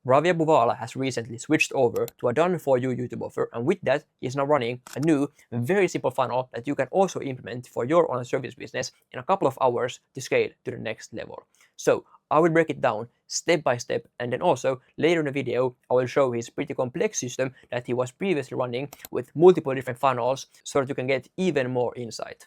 Ravi Abuvala has recently switched over to a done-for-you YouTube offer, and with that, he is now running a new, very simple funnel that you can also implement for your online service business in a couple of hours to scale to the next level. So I will break it down step by step, and then also later in the video, I will show his pretty complex system that he was previously running with multiple different funnels so that you can get even more insight.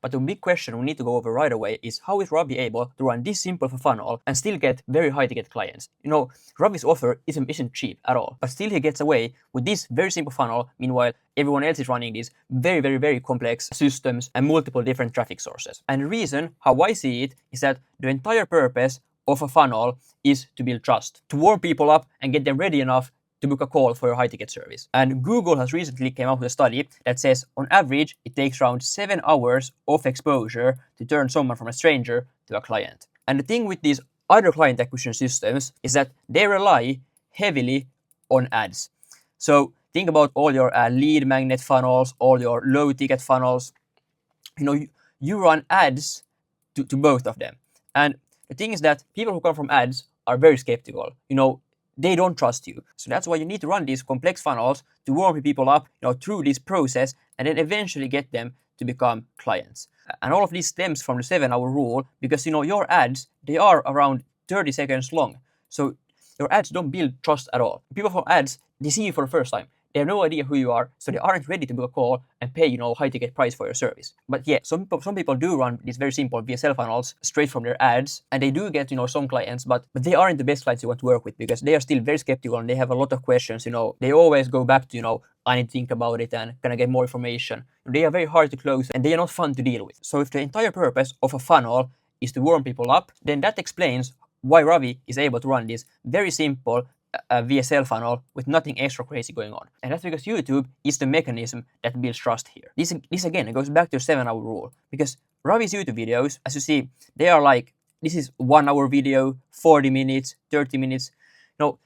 But the big question we need to go over right away is how is Ravi able to run this simple of a funnel and still get very high ticket clients? You know, Ravi's offer isn't cheap at all, but still he gets away with this very simple funnel. Meanwhile, everyone else is running these very complex systems and multiple different traffic sources. And the reason how I see it is that the entire purpose of a funnel is to build trust, to warm people up and get them ready enough to book a call for your high-ticket service. And Google has recently came up with a study that says on average it takes around 7 hours of exposure to turn someone from a stranger to a client. And the thing with these other client acquisition systems is that they rely heavily on ads. So think about all your lead magnet funnels, all your low-ticket funnels. You know, you run ads to both of them. And the thing is that people who come from ads are very skeptical. You know, they don't trust you. So that's why you need to run these complex funnels to warm people up, you know, through this process and then eventually get them to become clients. And all of this stems from the 7-hour rule because, you know, your ads, they are around 30 seconds long. So your ads don't build trust at all. People from ads, they see you for the first time. They have no idea who you are, so they aren't ready to book a call and pay, you know, high ticket price for your service. But yeah, some people do run these very simple VSL funnels straight from their ads, and they do get, you know, some clients, but they aren't the best clients you want to work with because they are still very skeptical and they have a lot of questions. You know, they always go back to, you know, I need to think about it and can I get more information. They are very hard to close and they are not fun to deal with. So if the entire purpose of a funnel is to warm people up, then that explains why Ravi is able to run this very simple VSL funnel with nothing extra crazy going on. And that's because YouTube is the mechanism that builds trust here. This again, it goes back to the 7-hour rule because Ravi's YouTube videos, as you see, they are like, this is 1 hour video, 40 minutes, 30 minutes. You know,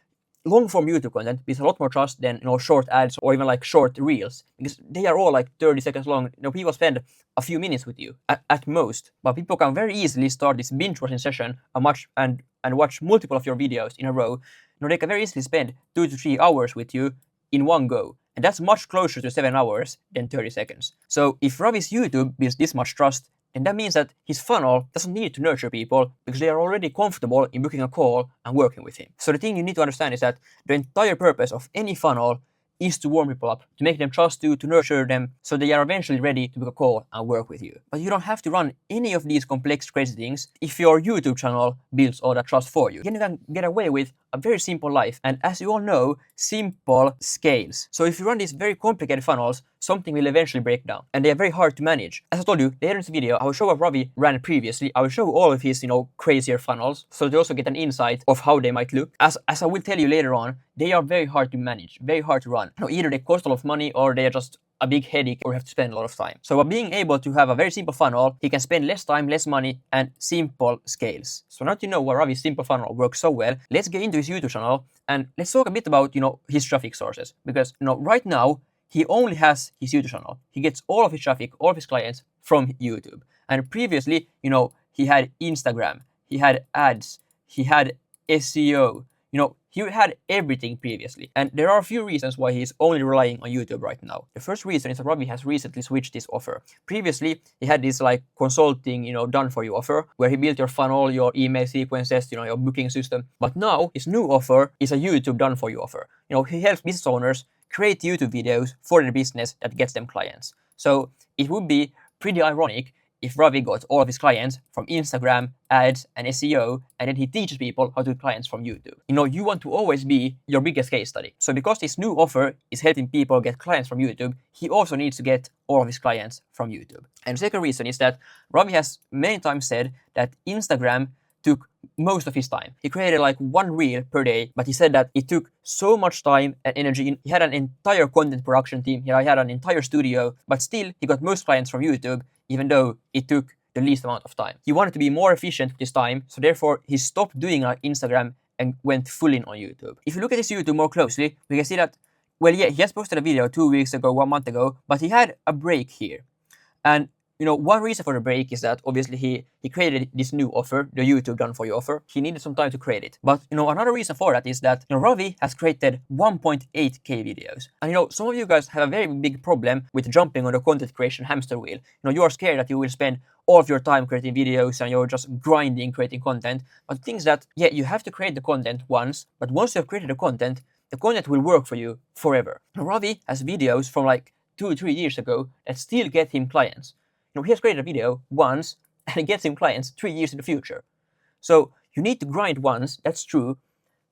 long form YouTube content is a lot more trust than, you know, short ads or even like short reels because they are all like 30 seconds long. You know, people spend a few minutes with you at most, but people can very easily start this binge watching session and watch multiple of your videos in a row. You know, they can very easily spend 2 to 3 hours with you in one go. And that's much closer to 7 hours than 30 seconds. So if Ravi's YouTube builds this much trust, then that means that his funnel doesn't need to nurture people because they are already comfortable in booking a call and working with him. So the thing you need to understand is that the entire purpose of any funnel is to warm people up, to make them trust you, to nurture them, so they are eventually ready to book a call and work with you. But you don't have to run any of these complex, crazy things if your YouTube channel builds all that trust for you. You can get away with a very simple life. And as you all know, simple scales. So if you run these very complicated funnels, something will eventually break down. And they are very hard to manage. As I told you, later in this video, I will show what Ravi ran previously. I will show all of his, you know, crazier funnels, so they also get an insight of how they might look. As I will tell you later on, they are very hard to manage, very hard to run. You know, either they cost a lot of money or they are just a big headache or have to spend a lot of time. So by being able to have a very simple funnel, he can spend less time, less money, and simple scales. So now that you know why Ravi's simple funnel works so well, let's get into his YouTube channel and let's talk a bit about, you know, his traffic sources. Because, you know, right now, he only has his YouTube channel. He gets all of his traffic, all of his clients from YouTube. And previously, you know, he had Instagram, he had ads, he had SEO, you know, he had everything previously. And there are a few reasons why he's only relying on YouTube right now. The first reason is that Ravi has recently switched this offer. Previously, he had this like consulting, you know, done for you offer where he built your funnel, your email sequences, you know, your booking system. But now his new offer is a YouTube done for you offer. You know, he helps business owners create YouTube videos for their business that gets them clients. So it would be pretty ironic if Ravi got all of his clients from Instagram, ads, and SEO, and then he teaches people how to get clients from YouTube. You know, you want to always be your biggest case study. So because this new offer is helping people get clients from YouTube, he also needs to get all of his clients from YouTube. And the second reason is that Ravi has many times said that Instagram took most of his time. He created like 1 reel per day, but he said that it took so much time and energy. He had an entire content production team. He had an entire studio, but still he got most clients from YouTube, even though it took the least amount of time. He wanted to be more efficient with his time, so therefore he stopped doing like Instagram and went full in on YouTube. If you look at his YouTube more closely, we can see that, well, yeah, he has posted a video 2 weeks ago, 1 month ago, but he had a break here. And one reason for the break is that obviously he created this new offer, the YouTube done for you offer. He needed some time to create it. But another reason for that is that Ravi has created 1.8k videos. And some of you guys have a very big problem with jumping on the content creation hamster wheel. You are scared that you will spend all of your time creating videos and you're just grinding creating content. But the thing is that, yeah, you have to create the content once, but once you have created the content will work for you forever. Ravi has videos from like 2 or 3 years ago that still get him clients. He has created a video once and it gets him clients 3 years in the future. So you need to grind once, that's true,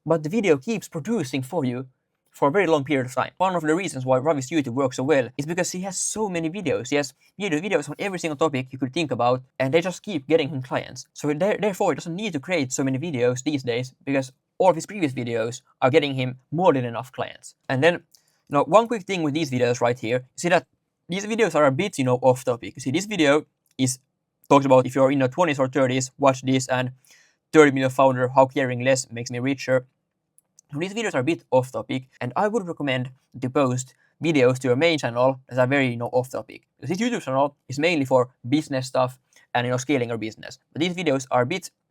but the video keeps producing for you for a very long period of time. One of the reasons why Ravi's YouTube works so well is because he has so many videos. He has videos on every single topic you could think about, and they just keep getting him clients. So therefore, he doesn't need to create so many videos these days because all of his previous videos are getting him more than enough clients. And then, one quick thing with these videos right here, you see that these videos are a bit, off topic. You see, this video talks about if you're in your 20s or 30s, watch this, and 30 million founder, how caring less makes me richer. These videos are a bit off topic, and I would recommend to post videos to your main channel that are very, off topic. Because this YouTube channel is mainly for business stuff and, scaling your business. But these videos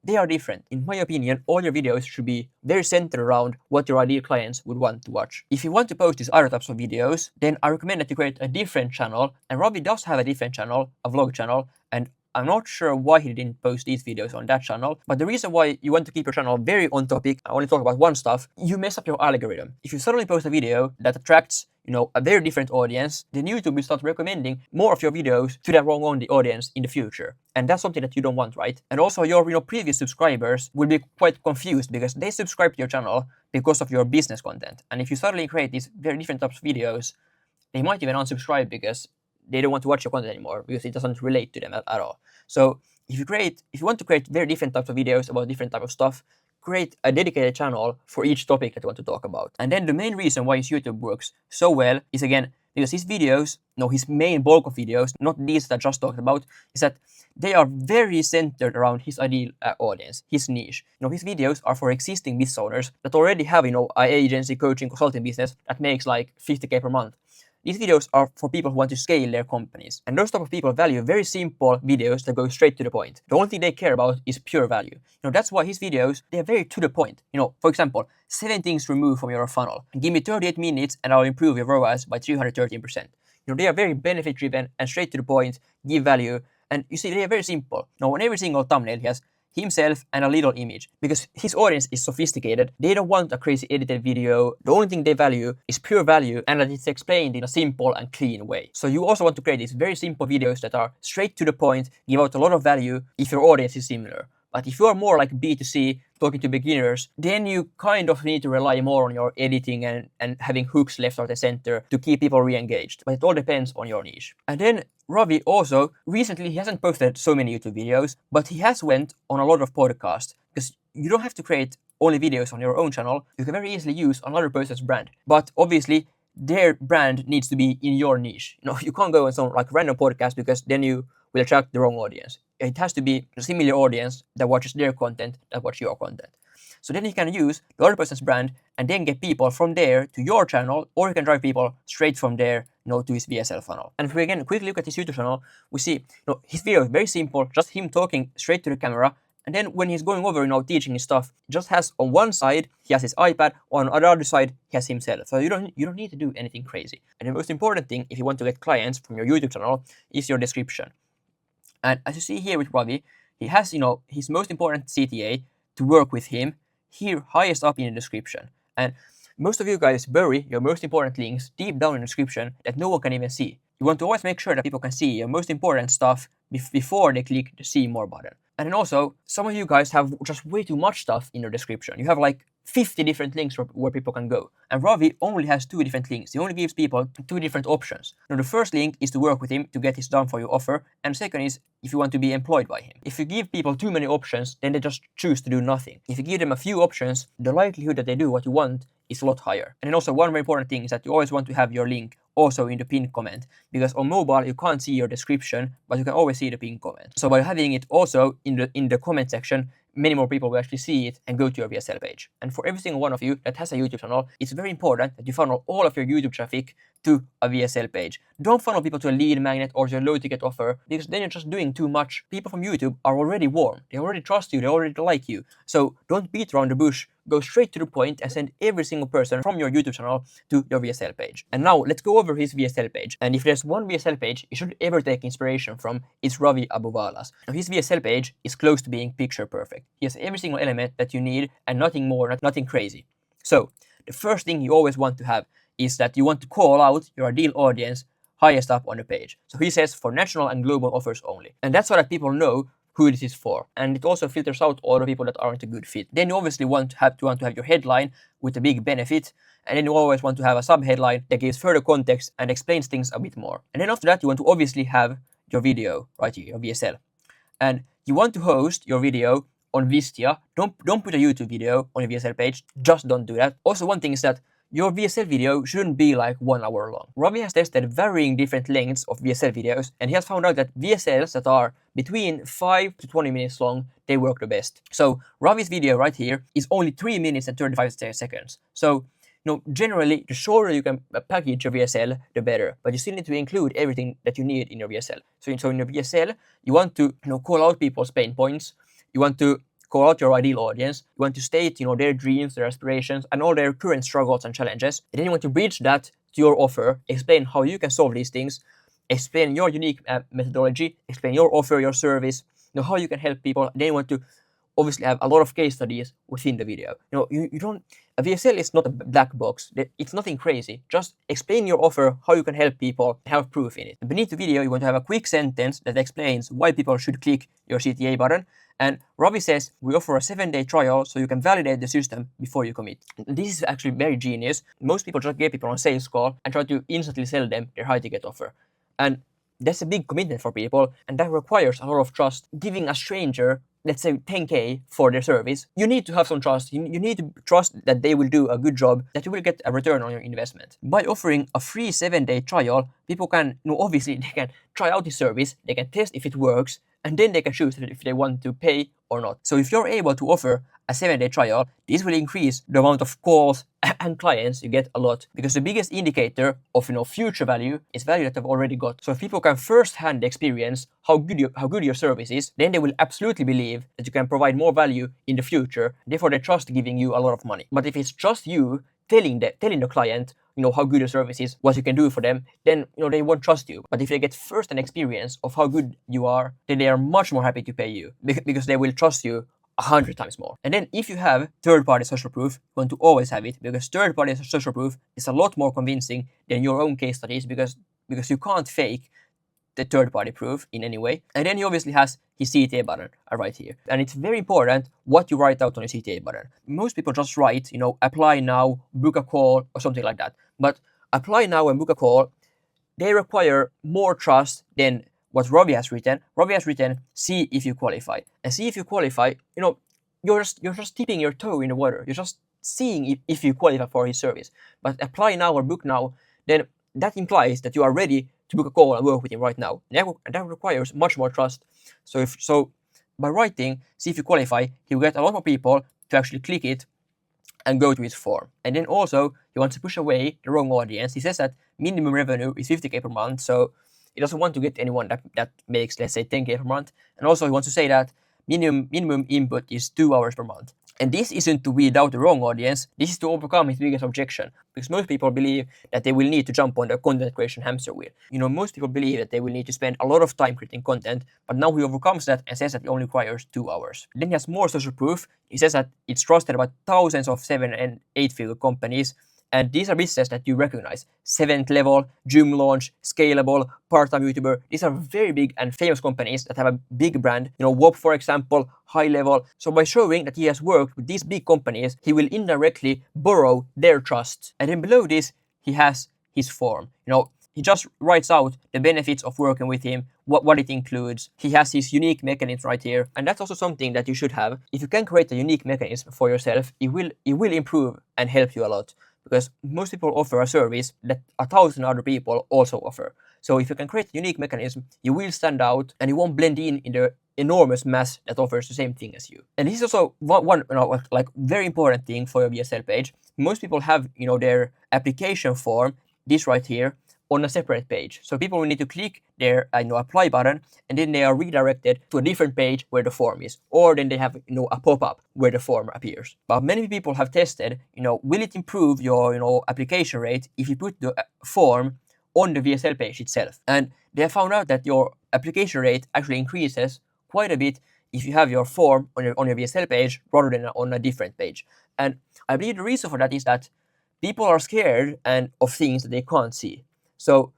they are different. In my opinion, all your videos should be very centered around what your ideal clients would want to watch. If you want to post these other types of videos, then I recommend that you create a different channel. And Ravi does have a different channel, a vlog channel, and I'm not sure why he didn't post these videos on that channel, but the reason why you want to keep your channel very on topic, I only talk about one stuff, you mess up your algorithm. If you suddenly post a video that attracts a very different audience, then YouTube will start recommending more of your videos to that wrong audience in the future. And that's something that you don't want, right? And also your previous subscribers will be quite confused because they subscribe to your channel because of your business content. And if you suddenly create these very different types of videos, they might even unsubscribe because they don't want to watch your content anymore because it doesn't relate to them at all. So if you want to create very different types of videos about different type of stuff, create a dedicated channel for each topic that you want to talk about. And then the main reason why his YouTube works so well is, again, because his videos, his main bulk of videos, not these that I just talked about, is that they are very centered around his ideal audience, his niche. His videos are for existing business owners that already have, an agency, coaching, consulting business that makes like 50k per month. These videos are for people who want to scale their companies. And those type of people value very simple videos that go straight to the point. The only thing they care about is pure value. That's why his videos, they're very to the point. For example, 7 things to remove from your funnel. Give me 38 minutes and I'll improve your ROAS by 313%. They are very benefit driven and straight to the point, give value. And you see, they are very simple. On every single thumbnail, he has himself and a little image because his audience is sophisticated. They don't want a crazy edited video. The only thing they value is pure value and that it's explained in a simple and clean way. So you also want to create these very simple videos that are straight to the point, give out a lot of value if your audience is similar. But if you are more like B2C, talking to beginners, then you kind of need to rely more on your editing and having hooks left or the center to keep people re-engaged. But it all depends on your niche. And then Ravi also, recently he hasn't posted so many YouTube videos, but he has went on a lot of podcasts because you don't have to create only videos on your own channel. You can very easily use another person's brand. But obviously, their brand needs to be in your niche. You can't go on some like random podcast because then you will attract the wrong audience. It has to be a similar audience that watches their content that watch your content. So then you can use the other person's brand and then get people from there to your channel, or you can drive people straight from there, to his VSL funnel. And if we again quickly look at his YouTube channel, we see, his video is very simple, just him talking straight to the camera. And then when he's going over, teaching his stuff, just has on one side, he has his iPad, on the other side, he has himself. So you don't need to do anything crazy. And the most important thing, if you want to get clients from your YouTube channel, is your description. And as you see here with Ravi, he has, his most important CTA to work with him here highest up in the description. And most of you guys bury your most important links deep down in the description that no one can even see. You want to always make sure that people can see your most important stuff before they click the see more button. And then also, some of you guys have just way too much stuff in your description. You have like 50 different links where people can go. And Ravi only has 2 different links. He only gives people 2 different options. Now, the first link is to work with him to get his done for you offer. And the second is if you want to be employed by him. If you give people too many options, then they just choose to do nothing. If you give them a few options, the likelihood that they do what you want is a lot higher. And then also one very important thing is that you always want to have your link also in the pinned comment, because on mobile you can't see your description, but you can always see the pinned comment. So by having it also in the comment section many more people will actually see it and go to your VSL page. And for every single one of you that has a YouTube channel, it's very important that you funnel all of your YouTube traffic to a VSL page. Don't funnel people to a lead magnet or to a low ticket offer, because then you're just doing too much. People from YouTube are already warm. They already trust you. They already like you. So don't beat around the bush. Go straight to the point and send every single person from your YouTube channel to your VSL page. And now let's go over his VSL page. And if there's one VSL page you should ever take inspiration from, it's Ravi Abuvala's. Now his VSL page is close to being picture perfect. He has every single element that you need and nothing more, nothing crazy. So the first thing you always want to have is that you want to call out your ideal audience highest up on the page. So he says for national and global offers only. And that's so that people know who this is for. And it also filters out all the people that aren't a good fit. Then you obviously want to have your headline with a big benefit. And then you always want to have a sub-headline that gives further context and explains things a bit more. And then after that, you want to obviously have your video right here, your VSL. And you want to host your video on Vistia. Don't put a YouTube video on your VSL page. Just don't do that. Also, one thing is that your VSL video shouldn't be like 1 hour long. Ravi has tested varying different lengths of VSL videos, and he has found out that VSLs that are between 5 to 20 minutes long, they work the best. So Ravi's video right here is only 3 minutes and 35 seconds. So generally, the shorter you can package your VSL, the better. But you still need to include everything that you need in your VSL. So in your VSL, you want to call out people's pain points. You want to call out your ideal audience. You want to state, their dreams, their aspirations, and all their current struggles and challenges. And then you want to bridge that to your offer, explain how you can solve these things, explain your unique methodology, explain your offer, your service, how you can help people. And then you want to obviously have a lot of case studies within the video. A VSL is not a black box. It's nothing crazy. Just explain your offer, how you can help people, have proof in it. And beneath the video, you want to have a quick sentence that explains why people should click your CTA button. And Ravi says, we offer a 7-day trial so you can validate the system before you commit. This is actually very genius. Most people just get people on a sales call and try to instantly sell them their high ticket offer. And that's a big commitment for people, and that requires a lot of trust. Giving a stranger, let's say 10K for their service, you need to have some trust. You need to trust that they will do a good job, that you will get a return on your investment. By offering a free 7-day trial, people can, obviously they can try out the service, they can test if it works, and then they can choose if they want to pay or not. So if you're able to offer a 7-day trial, this will increase the amount of calls and clients you get a lot, because the biggest indicator of future value is value that they've already got. So if people can first-hand experience how good your service is, then they will absolutely believe that you can provide more value in the future. Therefore, they trust giving you a lot of money. But if it's just you telling the client how good your service is, what you can do for them, then they won't trust you. But if they get first-hand experience of how good you are, then they are much more happy to pay you, because they will trust you 100 times more. And then if you have third-party social proof, you want to always have it, because third-party social proof is a lot more convincing than your own case studies, because you can't fake the third-party proof in any way. And then he obviously has his CTA button right here. And it's very important what you write out on your CTA button. Most people just write, apply now, book a call, or something like that. But apply now and book a call, they require more trust than what Ravi has written. Ravi has written, see if you qualify. And see if you qualify, you're just dipping your toe in the water. You're just seeing if you qualify for his service. But apply now or book now, then that implies that you are ready to book a call and work with him right now. And that requires much more trust. So by writing, see if you qualify, he will get a lot more people to actually click it and go to his form. And then also, he wants to push away the wrong audience. He says that minimum revenue is 50K per month, so he doesn't want to get anyone that makes, let's say, 10K per month. And also, he wants to say that minimum input is 2 hours per month. And this isn't to weed out the wrong audience. This is to overcome his biggest objection, because most people believe that they will need to jump on the content creation hamster wheel. Most people believe that they will need to spend a lot of time creating content, but now he overcomes that and says that it only requires 2 hours. Then he has more social proof. He says that it's trusted by thousands of 7- and 8-figure companies. And these are businesses that you recognize. 7th Level, Gym Launch, Scalable, Part-Time YouTuber. These are very big and famous companies that have a big brand. WOP, for example, High Level. So by showing that he has worked with these big companies, he will indirectly borrow their trust. And then below this, he has his form. He just writes out the benefits of working with him, what it includes. He has his unique mechanism right here. And that's also something that you should have. If you can create a unique mechanism for yourself, it will improve and help you a lot. Because most people offer a service that 1,000 other people also offer. So if you can create a unique mechanism, you will stand out and you won't blend in enormous mass that offers the same thing as you. And this is also one like very important thing for your VSL page. Most people have their application form, this right here, on a separate page. So people will need to click their apply button, and then they are redirected to a different page where the form is, or then they have a pop-up where the form appears. But many people have tested, will it improve your application rate if you put the form on the VSL page itself? And they have found out that your application rate actually increases quite a bit if you have your form on your VSL page rather than on a different page. And I believe the reason for that is that people are scared of things that they can't see. So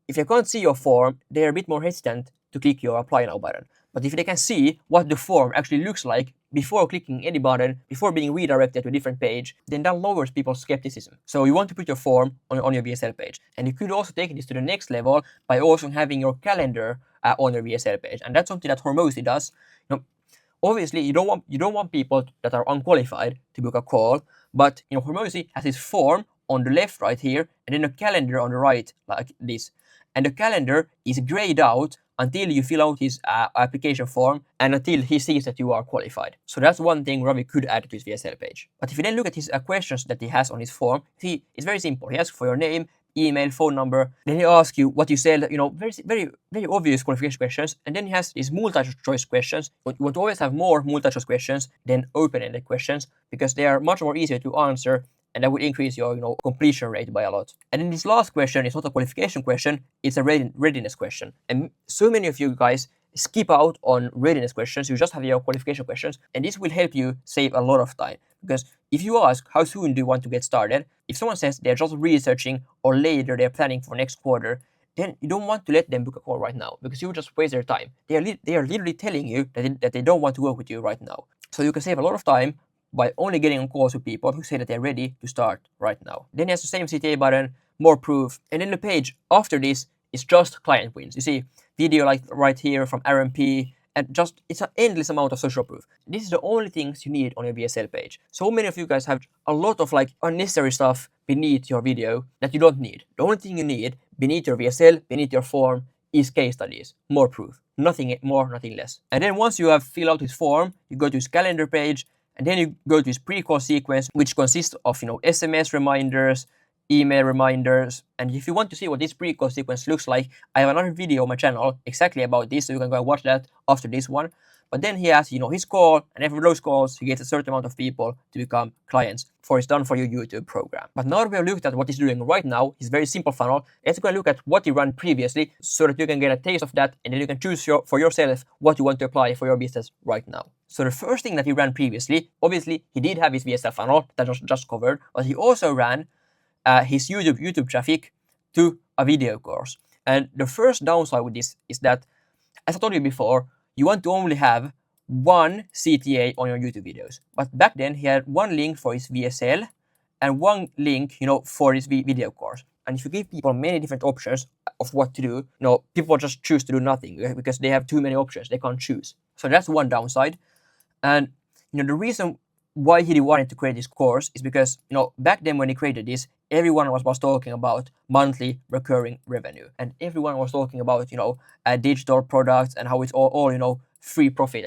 if they can't see your form, they're a bit more hesitant to click your apply now button. But if they can see what the form actually looks like before clicking any button, before being redirected to a different page, then that lowers people's skepticism. So you want to put your form on your VSL page. And you could also take this to the next level by also having your calendar on your VSL page. And that's something that Hormozy does. Obviously, you don't want people that are unqualified to book a call, but Hormozy has this form on the left right here, and then a calendar on the right like this. And the calendar is grayed out until you fill out his application form and until he sees that you are qualified. So that's one thing Ravi could add to his VSL page. But if you then look at his questions that he has on his form, see, it's very simple. He asks for your name, email, phone number, then he asks you what you sell, very, very, very obvious qualification questions, and then he has these multi-choice questions. You want to always have more multi-choice questions than open-ended questions because they are much more easier to answer, and that would increase your completion rate by a lot. And then this last question is not a qualification question, it's a readiness question. And so many of you guys skip out on readiness questions, you just have your qualification questions, and this will help you save a lot of time. Because if you ask, how soon do you want to get started? If someone says they're just researching or later they're planning for next quarter, then you don't want to let them book a call right now because you will just waste their time. They are literally telling you that they don't want to work with you right now. So you can save a lot of time by only getting on calls with people who say that they're ready to start right now. Then he has the same CTA button, more proof, and then the page after this is just client wins. You see video like right here from RMP, and just it's an endless amount of social proof. This is the only things you need on your VSL page. So many of you guys have a lot of like unnecessary stuff beneath your video that you don't need. The only thing you need beneath your VSL, beneath your form, is case studies, more proof, nothing more, nothing less. And then once you have filled out his form, you go to his calendar page, and then you go to his pre-call sequence, which consists of SMS reminders, email reminders. And if you want to see what this pre-call sequence looks like, I have another video on my channel exactly about this, so you can go and watch that after this one. But then he has his call, and every those calls he gets a certain amount of people to become clients for his Done For You YouTube program. But now that we have looked at what he's doing right now, his very simple funnel, let's go and look at what he ran previously so that you can get a taste of that, and then you can choose for yourself what you want to apply for your business right now. So the first thing that he ran previously, obviously he did have his VSL funnel that was just covered, but he also ran his YouTube traffic to a video course. And the first downside with this is that, as I told you before, you want to only have one CTA on your YouTube videos. But back then he had one link for his VSL and one link, for his video course. And if you give people many different options of what to do, people just choose to do nothing because they have too many options. They can't choose. So that's one downside. And the reason why he wanted to create this course is because back then when he created this, everyone was talking about monthly recurring revenue, and everyone was talking about digital products and how it's all free profit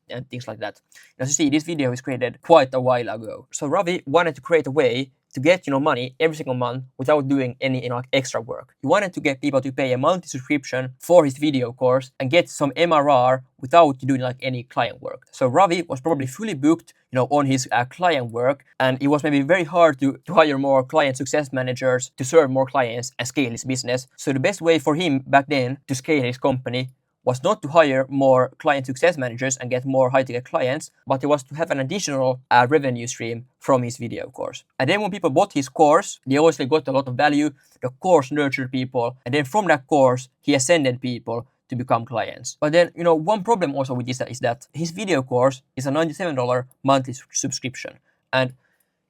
and things like that. As you see, this video was created quite a while ago. So Ravi wanted to create a way to get money every single month without doing any extra work. He wanted to get people to pay a monthly subscription for his video course and get some MRR without doing any client work. So Ravi was probably fully booked on his client work, and it was maybe very hard to hire more client success managers to serve more clients and scale his business. So the best way for him back then to scale his company was not to hire more client success managers and get more high-ticket clients, but it was to have an additional revenue stream from his video course. And then when people bought his course, they obviously got a lot of value. The course nurtured people, and then from that course, he ascended people to become clients. But then, one problem also with this is that his video course is a $97 monthly subscription. And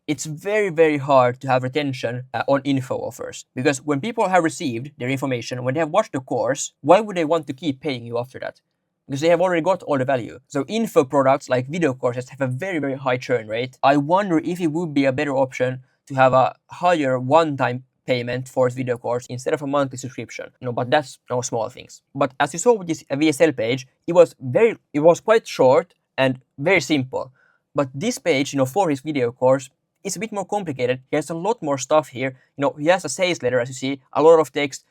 it's very, very hard to have retention on info offers, because when people have received their information, when they have watched the course, why would they want to keep paying you after that? Because they have already got all the value. So info products like video courses have a very, very high churn rate. I wonder if it would be a better option to have a higher one-time payment for his video course instead of a monthly subscription. But that's no small things. But as you saw with this VSL page, it was quite short and very simple. But this page, for his video course, is a bit more complicated. He has a lot more stuff here. He has a sales letter, as you see, a lot of text.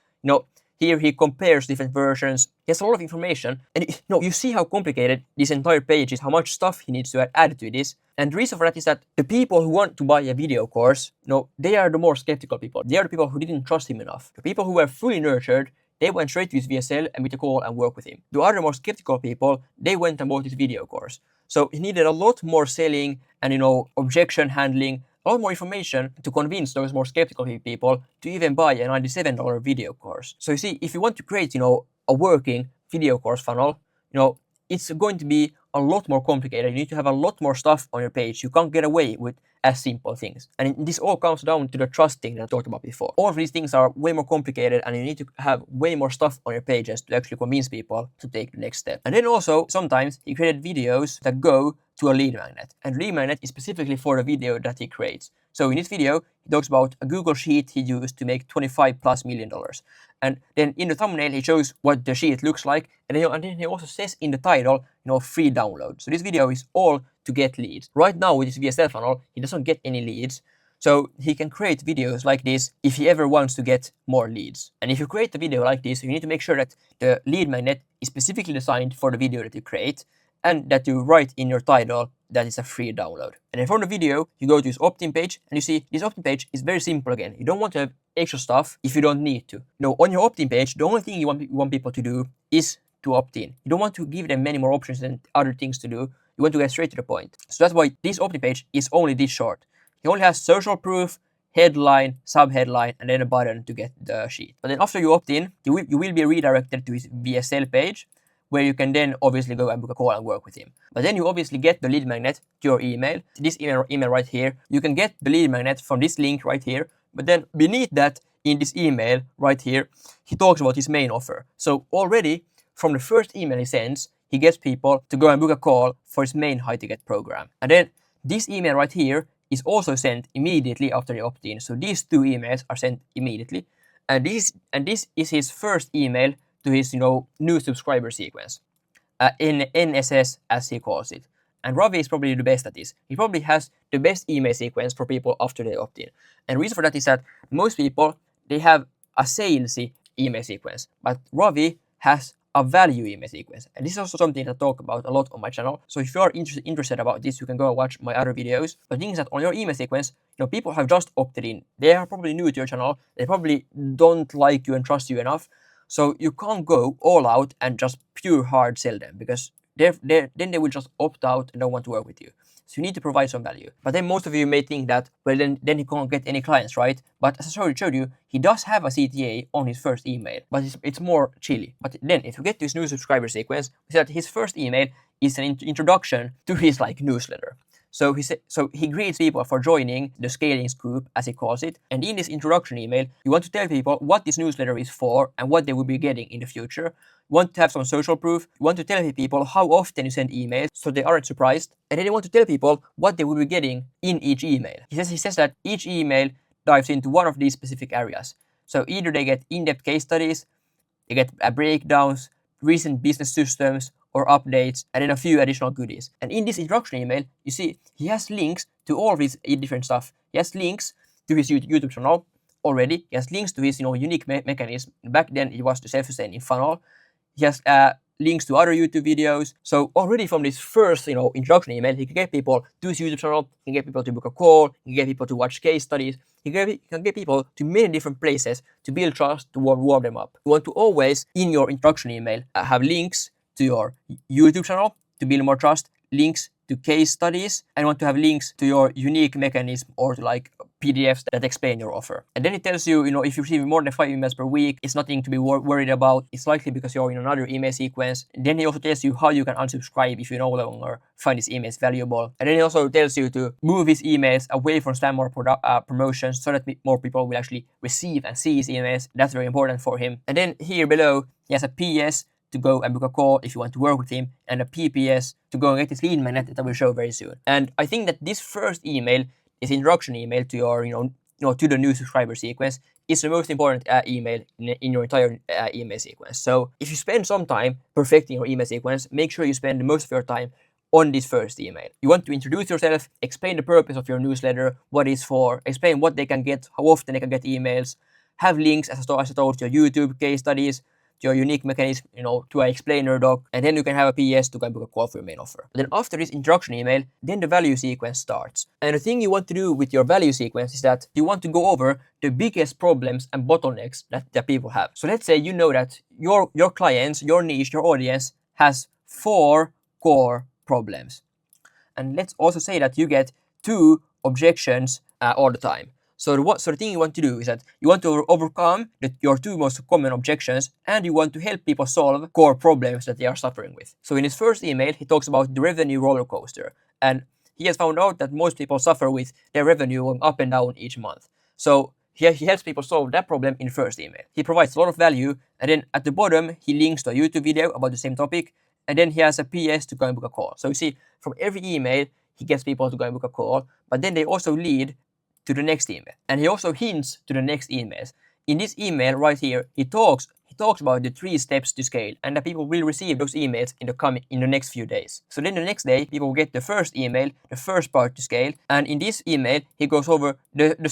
Here he compares different versions. He has a lot of information. And you see how complicated this entire page is, how much stuff he needs to add to this. And the reason for that is that the people who want to buy a video course, they are the more skeptical people. They are the people who didn't trust him enough. The people who were fully nurtured, they went straight to his VSL and with a call and work with him. The other more skeptical people, they went and bought his video course. So he needed a lot more selling and, objection handling, a lot more information to convince those more skeptical people to even buy a $97 video course. So you see, if you want to create, a working video course funnel, it's going to be a lot more complicated. You need to have a lot more stuff on your page. You can't get away with as simple things. And this all comes down to the trust thing that I talked about before. All of these things are way more complicated and you need to have way more stuff on your pages to actually convince people to take the next step. And then also, sometimes he created videos that go to a lead magnet. And lead magnet is specifically for the video that he creates. So in this video, he talks about a Google Sheet he used to make $25+ million. And then in the thumbnail, he shows what the sheet looks like. And then he also says in the title, free download. So this video is all to get leads. Right now with his VSL funnel, he doesn't get any leads. So he can create videos like this if he ever wants to get more leads. And if you create a video like this, you need to make sure that the lead magnet is specifically designed for the video that you create and that you write in your title that it's a free download. And then from the video, you go to his opt-in page and you see this opt-in page is very simple again. You don't want to have extra stuff if you don't need to. On your opt-in page, the only thing you want people to do is to opt in. You don't want to give them many more options and other things to do. You want to get straight to the point. So that's why this opt-in page is only this short. He only has social proof, headline, subheadline, and then a button to get the sheet. But then after you opt in, you will be redirected to his VSL page, where you can then obviously go and book a call and work with him. But then you obviously get the lead magnet to your email. This email right here, you can get the lead magnet from this link right here. But then beneath that, in this email right here, he talks about his main offer. So already from the first email he sends, he gets people to go and book a call for his main high-ticket program. And then this email right here is also sent immediately after the opt-in. So these two emails are sent immediately. And this is his first email to his new subscriber sequence, in NSS as he calls it. And Ravi is probably the best at this. He probably has the best email sequence for people after they opt in. And the reason for that is that most people, they have a salesy email sequence, but Ravi has a value email sequence. And this is also something that I talk about a lot on my channel. So if you are interested about this, you can go and watch my other videos. But the thing is that on your email sequence, people have just opted in. They are probably new to your channel. They probably don't like you and trust you enough. So you can't go all out and just pure hard sell them, because then they will just opt out and don't want to work with you. So you need to provide some value. But then most of you may think that, well, then he can't get any clients, right? But as I showed you, he does have a CTA on his first email, but it's more chilly. But then if you get to his new subscriber sequence, we see that his first email is an introduction to his newsletter. So he greets people for joining the scaling scoop, as he calls it. And in this introduction email, you want to tell people what this newsletter is for and what they will be getting in the future. You want to have some social proof. You want to tell people how often you send emails so they aren't surprised. And then you want to tell people what they will be getting in each email. He says that each email dives into one of these specific areas. So either they get in-depth case studies, they get breakdowns, recent business systems, or updates, and then a few additional goodies. And in this introduction email, you see he has links to all of these different stuff. He has links to his YouTube channel already. He has links to his unique mechanism. Back then it was the self-sustaining funnel. He has links to other YouTube videos. So already from this first introduction email, he can get people to his YouTube channel. He can get people to book a call. He can get people to watch case studies. He can get people to many different places to build trust, to warm them up. You want to always, in your introduction email, have links to your YouTube channel to build more trust, links to case studies, and want to have links to your unique mechanism or to PDFs that explain your offer. And then it tells you, if you receive more than 5 emails per week, it's nothing to be worried about. It's likely because you're in another email sequence. And then he also tells you how you can unsubscribe if you no longer find his emails valuable. And then he also tells you to move his emails away from spam or promotions so that more people will actually receive and see his emails. That's very important for him. And then here below, he has a PS to go and book a call if you want to work with him, and a PPS to go and get his lead magnet that I will show very soon. And I think that this first email, this introduction email to your to the new subscriber sequence is the most important email in your entire email sequence. So if you spend some time perfecting your email sequence, make sure you spend most of your time on this first email. You want to introduce yourself, explain the purpose of your newsletter, what it's for, explain what they can get, how often they can get emails, have links, as I told, to your YouTube case studies, to your unique mechanism, to an explainer doc, and then you can have a PS to go and book a call for your main offer. Then after this introduction email, then the value sequence starts. And the thing you want to do with your value sequence is that you want to go over the biggest problems and bottlenecks that people have. So let's say you know that your clients, your niche, your audience has 4 core problems. And let's also say that you get 2 objections all the time. So the thing you want to do is that you want to overcome your 2 most common objections, and you want to help people solve core problems that they are suffering with. So in his first email, he talks about the revenue roller coaster, and he has found out that most people suffer with their revenue going up and down each month. So he helps people solve that problem in the first email. He provides a lot of value, and then at the bottom, he links to a YouTube video about the same topic, and then he has a PS to go and book a call. So you see, from every email, he gets people to go and book a call, but then they also lead to the next email. And he also hints to the next emails. In this email right here, he talks about the 3 steps to scale, and that people will receive those emails in the next few days. So then the next day, people will get the first email, the first part to scale, and in this email, he goes over the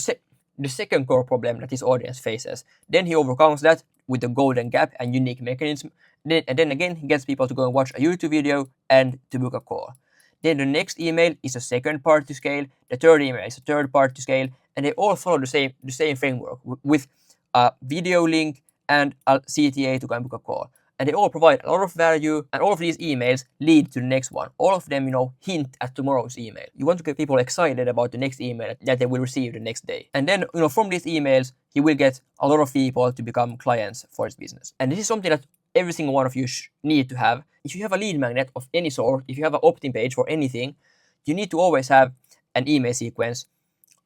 second core problem that his audience faces. Then he overcomes that with the golden gap and unique mechanism. And then again, he gets people to go and watch a YouTube video and to book a call. Then the next email is a second part to scale. The third email is a third part to scale, and they all follow the same framework with a video link and a CTA to go and book a call. And they all provide a lot of value, and all of these emails lead to the next one. All of them, hint at tomorrow's email. You want to get people excited about the next email that they will receive the next day. And then, from these emails, he will get a lot of people to become clients for his business. And this is something that every single one of you need to have. If you have a lead magnet of any sort, if you have an opt-in page for anything, you need to always have an email sequence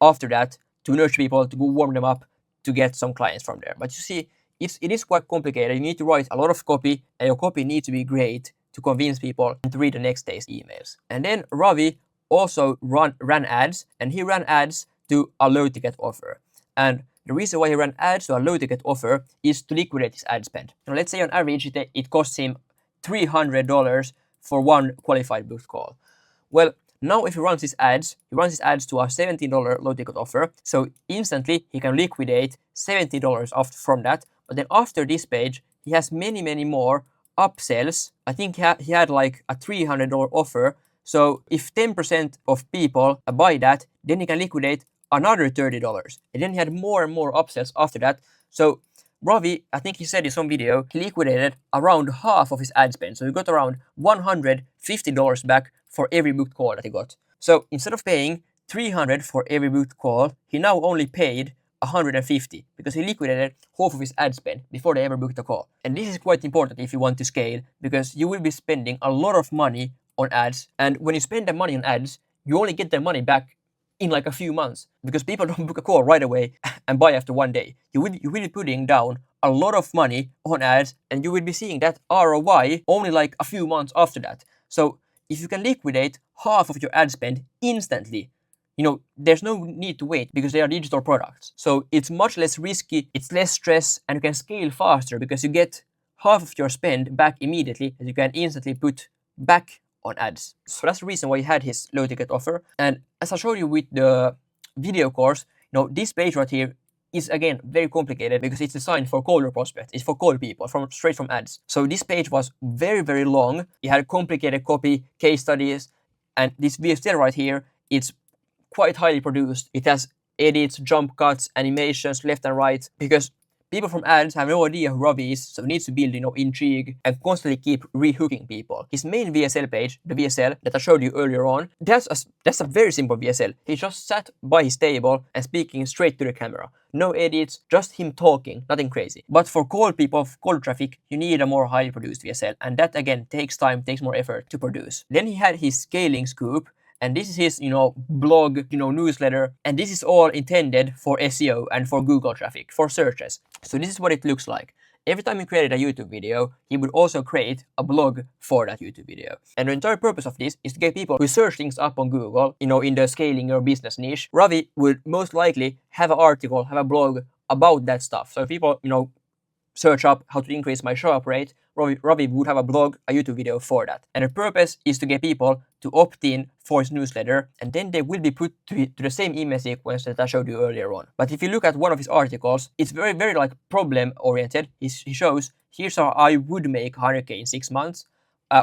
after that to nurture people, to go warm them up, to get some clients from there. But you see, it is quite complicated. You need to write a lot of copy, and your copy needs to be great to convince people to read the next day's emails. And then Ravi also ran ads, and he ran ads to a low ticket offer. And the reason why he ran ads to a low ticket offer is to liquidate his ad spend. Now, let's say on average it costs him $300 for one qualified booked call. Well, now if he runs his ads to a $17 low ticket offer, so instantly he can liquidate $70 from that. But then after this page, he has many more upsells. I think he had like a $300 offer. So if 10% of people buy that, then he can liquidate another $30. And then he had more and more upsells after that. So Ravi, I think he said in some video, he liquidated around half of his ad spend. So he got around $150 back for every booked call that he got. So instead of paying $300 for every booked call, he now only paid $150 because he liquidated half of his ad spend before they ever booked a call. And this is quite important if you want to scale, because you will be spending a lot of money on ads. And when you spend the money on ads, you only get the money back in like a few months, because people don't book a call right away and buy after one day. You will be putting down a lot of money on ads, and you will be seeing that ROI only like a few months after that. So if you can liquidate half of your ad spend instantly, there's no need to wait because they are digital products. So it's much less risky, it's less stress, and you can scale faster because you get half of your spend back immediately that you can instantly put back on ads. So that's the reason why he had his low ticket offer. And as I showed you with the video course, this page right here is again very complicated because it's designed for colder prospects. It's for cold people straight from ads. So this page was very long. It had a complicated copy, case studies, and this VSL right here, it's quite highly produced. It has edits, jump cuts, animations left and right, because people from ads have no idea who Ravi is, so he needs to build, intrigue and constantly keep rehooking people. His main VSL page, the VSL that I showed you earlier on, that's a very simple VSL. He just sat by his table and speaking straight to the camera. No edits, just him talking, nothing crazy. But for cold people, for cold traffic, you need a more highly produced VSL, and that again takes time, takes more effort to produce. Then he had his scaling scoop, and this is his, blog, newsletter, and this is all intended for SEO and for Google traffic, for searches. So this is what it looks like. every time he created a YouTube video, he would also create a blog for that YouTube video. And the entire purpose of this is to get people who search things up on Google, in the scaling your business niche. Ravi would most likely have an article, have a blog about that stuff. So if people, search up how to increase my show up rate, Ravi would have a blog, a YouTube video for that. And the purpose is to get people to opt in for his newsletter, and then they will be put to the same email sequence that I showed you earlier on. But if you look at one of his articles, it's very, very like problem oriented. He shows, here's how I would make 100K in 6 months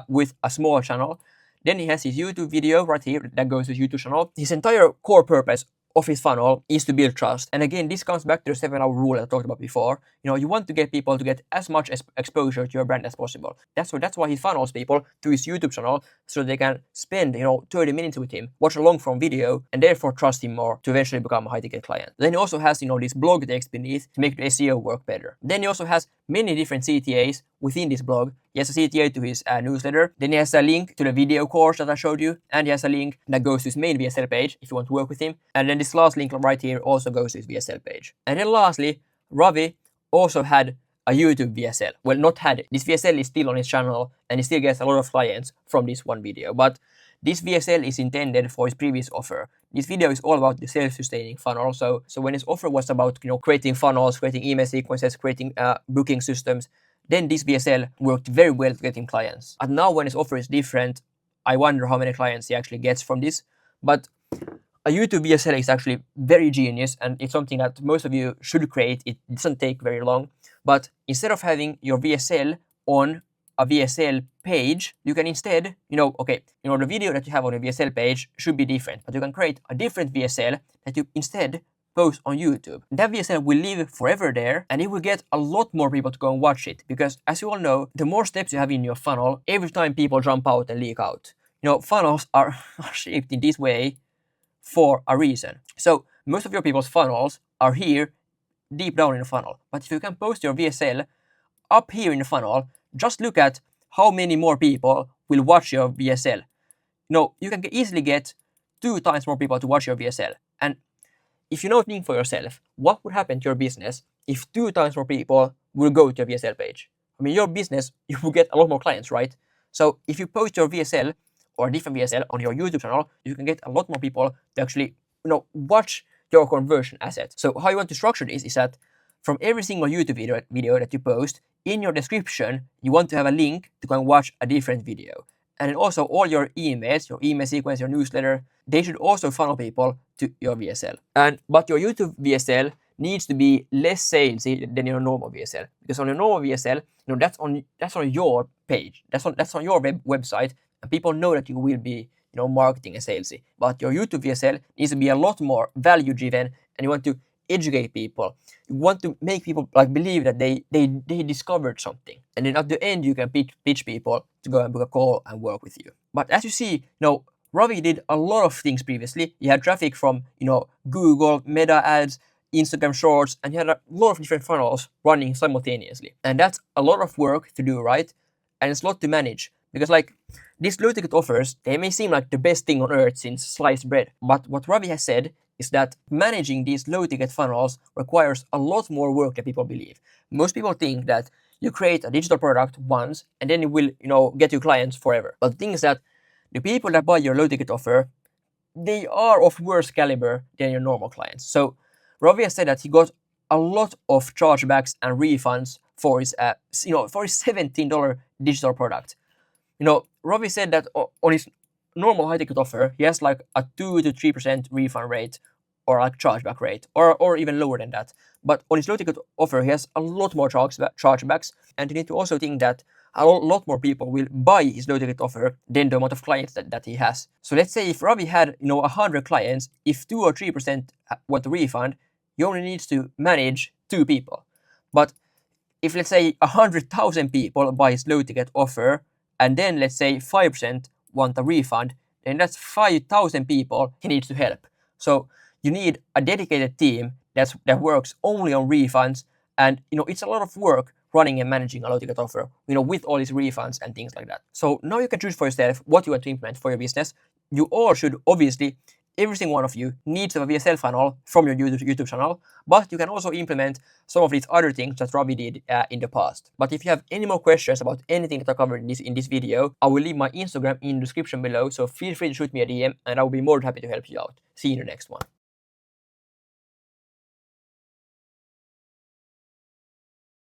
with a small channel. Then he has his YouTube video right here that goes to his YouTube channel. His entire core purpose of his funnel is to build trust. And again, this comes back to the 7-hour rule that I talked about before. You want to get people to get as much exposure to your brand as possible. That's why he funnels people to his YouTube channel, so they can spend 30 minutes with him, watch a long form video, and therefore trust him more to eventually become a high ticket client. Then he also has this blog text beneath to make the SEO work better. Then he also has many different CTAs within this blog. He has a CTA to his newsletter. Then he has a link to the video course that I showed you, and he has a link that goes to his main VSL page if you want to work with him. And then this last link right here also goes to his VSL page. And then lastly, Ravi also had a YouTube VSL. Well, not had it. This VSL is still on his channel, and he still gets a lot of clients from this one video. But this VSL is intended for his previous offer. This video is all about the self-sustaining funnel. So when his offer was about creating funnels, creating email sequences, creating booking systems, then this VSL worked very well to get him clients. And now when his offer is different, I wonder how many clients he actually gets from this. But a YouTube VSL is actually very genius, and it's something that most of you should create. It doesn't take very long. But instead of having your VSL on a VSL page, you can instead, the video that you have on your VSL page should be different, but you can create a different VSL that you instead post on YouTube. That VSL will live forever there, and it will get a lot more people to go and watch it, because as you all know, the more steps you have in your funnel, every time people jump out and leak out. Funnels are shaped in this way for a reason. So most of your people's funnels are here deep down in the funnel. But if you can post your VSL up here in the funnel, just look at how many more people will watch your VSL. You can easily get 2 times more people to watch your VSL. And if you think for yourself, what would happen to your business if 2 times more people will go to your VSL page? Your business, you will get a lot more clients, right? So if you post your VSL or a different VSL on your YouTube channel, you can get a lot more people to actually, watch your conversion asset. So how you want to structure this is that from every single YouTube video that you post, in your description, you want to have a link to go and watch a different video. And then also all your emails, your email sequence, your newsletter, they should also funnel people to your VSL. But your YouTube VSL needs to be less salesy than your normal VSL, because on your normal VSL, that's on your page, that's on your website, and people know that you will be marketing and salesy. But your YouTube VSL needs to be a lot more value driven, and you want to educate people. You want to make people believe that they discovered something, and then at the end you can pitch people to go and book a call and work with you. But as you see, Ravi did a lot of things previously. He had traffic from Google, Meta ads, Instagram Shorts, and he had a lot of different funnels running simultaneously. And that's a lot of work to do, right? And it's a lot to manage, because these low ticket offers, they may seem like the best thing on earth since sliced bread. But what Ravi has said is that managing these low ticket funnels requires a lot more work than people believe. Most people think that you create a digital product once and then it will, get you clients forever. But the thing is that the people that buy your low ticket offer, they are of worse caliber than your normal clients. So Ravi has said that he got a lot of chargebacks and refunds for his, for his $17 digital product. Ravi said that on his normal high ticket offer, he has a 2 to 3% refund rate or chargeback rate, or even lower than that. But on his low ticket offer, he has a lot more chargebacks, and you need to also think that a lot more people will buy his low ticket offer than the amount of clients that he has. So let's say if Ravi had 100 clients, if 2 or 3% want to refund, he only needs to manage 2 people. But if let's say 100,000 people buy his low ticket offer, and then let's say 5% want a refund, then that's 5,000 people he needs to help. So you need a dedicated team that works only on refunds, and it's a lot of work running and managing a low ticket offer, with all these refunds and things like that. So now you can choose for yourself what you want to implement for your business. You all should obviously every single one of you needs to have a VSL funnel from your YouTube channel, but you can also implement some of these other things that Ravi did in the past. But if you have any more questions about anything that I covered in this video, I will leave my Instagram in the description below, so feel free to shoot me a DM and I will be more than happy to help you out. See you in the next one.